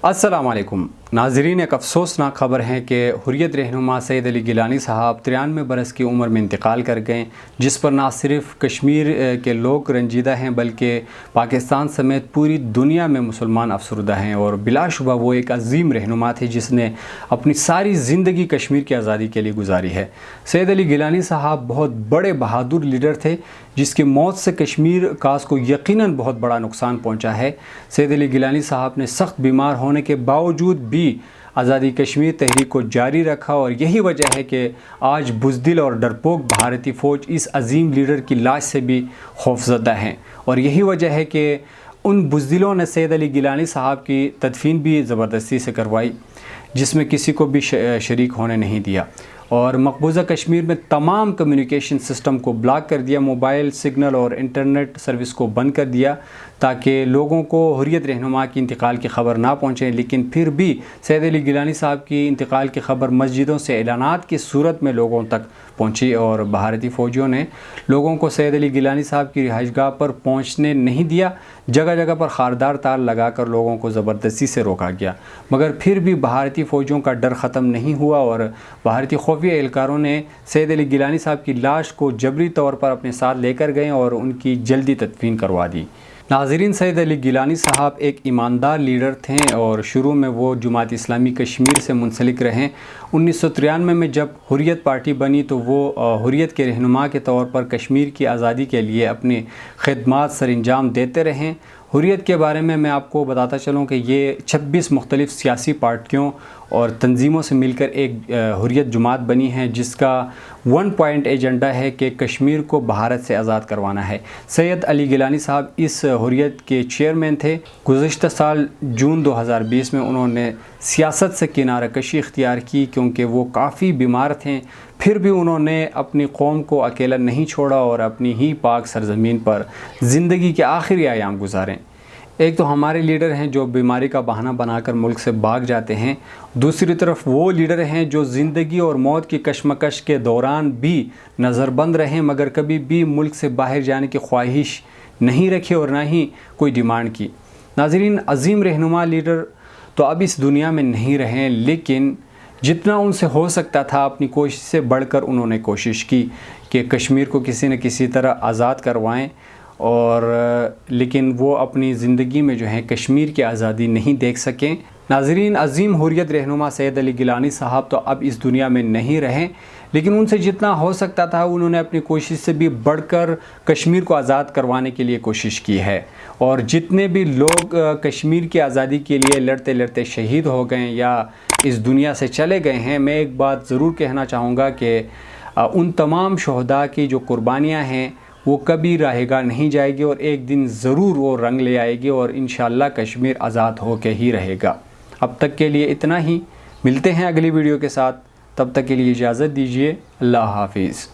अस्सलाम वालेकुम नाज़रीन, एक अफसोसनाक ख़बर है कि हुर्रियत रहनुमा सैयद अली गिलानी साहब 93 बरस की उम्र में इंतकाल कर गए, जिस पर ना सिर्फ कश्मीर के लोग रंजीदा हैं बल्कि पाकिस्तान समेत पूरी दुनिया में मुसलमान अफसरदा हैं। और बिलाशुबा वो एक अजीम रहनुमा थे जिसने अपनी सारी ज़िंदगी कश्मीर की आज़ादी के लिए गुजारी है। सैयद अली गिलानी साहब बहुत बड़े बहादुर लीडर थे जिसकी मौत से कश्मीर कास को यकीनन बहुत बड़ा नुकसान पहुंचा है। सैयद अली गिलानी साहब ने सख्त बीमार होने के बावजूद भी आज़ादी कश्मीर तहरीक को जारी रखा और यही वजह है कि आज बुज़दिल और डरपोक भारतीय फ़ौज इस अजीम लीडर की लाश से भी खौफज़दा हैं। और यही वजह है कि उन बुज़दिलों ने सैयद अली गिलानी साहब की तदफीन भी ज़बरदस्ती से करवाई, जिसमें किसी को भी शरीक होने नहीं दिया। और मकबूजा कश्मीर में तमाम कम्युनिकेशन सिस्टम को ब्लॉक कर दिया, मोबाइल सिग्नल और इंटरनेट सर्विस को बंद कर दिया ताकि लोगों को हुर्रियत रहनुमा की इंतकाल की ख़बर ना पहुँचे। लेकिन फिर भी सैयद अली गिलानी साहब की इंतकाल की ख़बर मस्जिदों से ऐलानात की सूरत में लोगों तक पहुँची और भारतीय फ़ौजियों ने लोगों को सैयद अली गिलानी साहब की रिहाइशगाह पर पहुँचने नहीं दिया। जगह जगह पर खारदार तार लगाकर लोगों को ज़बरदस्ती से रोका गया, मगर फिर भी भारतीय फ़ौजियों का डर ख़त्म नहीं हुआ और भारतीय खुफिया एहलकारों ने सैयद अली गिलानी साहब की लाश को जबरी तौर पर अपने साथ लेकर गए और उनकी जल्दी तदफीन करवा दी। नाज़रीन, सैयद अली गिलानी साहब एक ईमानदार लीडर थे और शुरू में वो जमात इस्लामी कश्मीर से मुंसलिक रहे। 1993 में जब हुर्रियत पार्टी बनी तो वो हुर्रियत के रहनुमा के तौर पर कश्मीर की आज़ादी के लिए अपनी खिदमात सरअंजाम देते रहें। हुर्रियत के बारे में मैं आपको बताता चलूँ कि ये 26 मुख्तलिफ़ सियासी पार्टियों और तंजीमों से मिलकर एक हुर्रियत जमात बनी है जिसका 1 पॉइंट एजेंडा है कि कश्मीर को भारत से आज़ाद करवाना है। सैयद अली गिलानी साहब इस हुर्रियत के चेयरमैन थे। गुज़श्ता साल जून 2020 में उन्होंने सियासत से किनारा कशी इख्तियार की क्योंकि वो काफ़ी बीमार थे। फिर भी उन्होंने अपनी कौम को अकेला नहीं छोड़ा और अपनी ही पाक सरज़मीन पर ज़िंदगी के आखिरी आयाम गुजारें। एक तो हमारे लीडर हैं जो बीमारी का बहाना बनाकर मुल्क से भाग जाते हैं, दूसरी तरफ वो लीडर हैं जो ज़िंदगी और मौत की कशमकश के दौरान भी नज़रबंद रहें मगर कभी भी मुल्क से बाहर जाने की ख्वाहिश नहीं रखी और ना ही कोई डिमांड की। नाज़रीन, अजीम रहनुमा लीडर तो अब इस दुनिया में नहीं रहे, लेकिन जितना उनसे हो सकता था अपनी कोशिश से बढ़कर उन्होंने कोशिश की कि कश्मीर को किसी न किसी तरह आज़ाद करवाएं। और लेकिन वो अपनी ज़िंदगी में जो है कश्मीर की आज़ादी नहीं देख सकें। नाज़रीन, अजीम हुर्रियत रहनुमा सैयद अली गिलानी साहब तो अब इस दुनिया में नहीं रहे, लेकिन उनसे जितना हो सकता था उन्होंने अपनी कोशिश से भी बढ़कर कश्मीर को आज़ाद करवाने के लिए कोशिश की है। और जितने भी लोग कश्मीर की आज़ादी के लिए लड़ते लड़ते शहीद हो गए या इस दुनिया से चले गए हैं, मैं एक बात ज़रूर कहना चाहूँगा कि उन तमाम शहदा की जो कुर्बानियाँ हैं वो कभी राहेगा नहीं जाएगी और एक दिन ज़रूर वो रंग ले आएगी और इंशाअल्लाह कश्मीर आज़ाद हो के ही रहेगा। अब तक के लिए इतना ही, मिलते हैं अगली वीडियो के साथ, तब तक के लिए इजाज़त दीजिए। अल्लाह हाफिज़।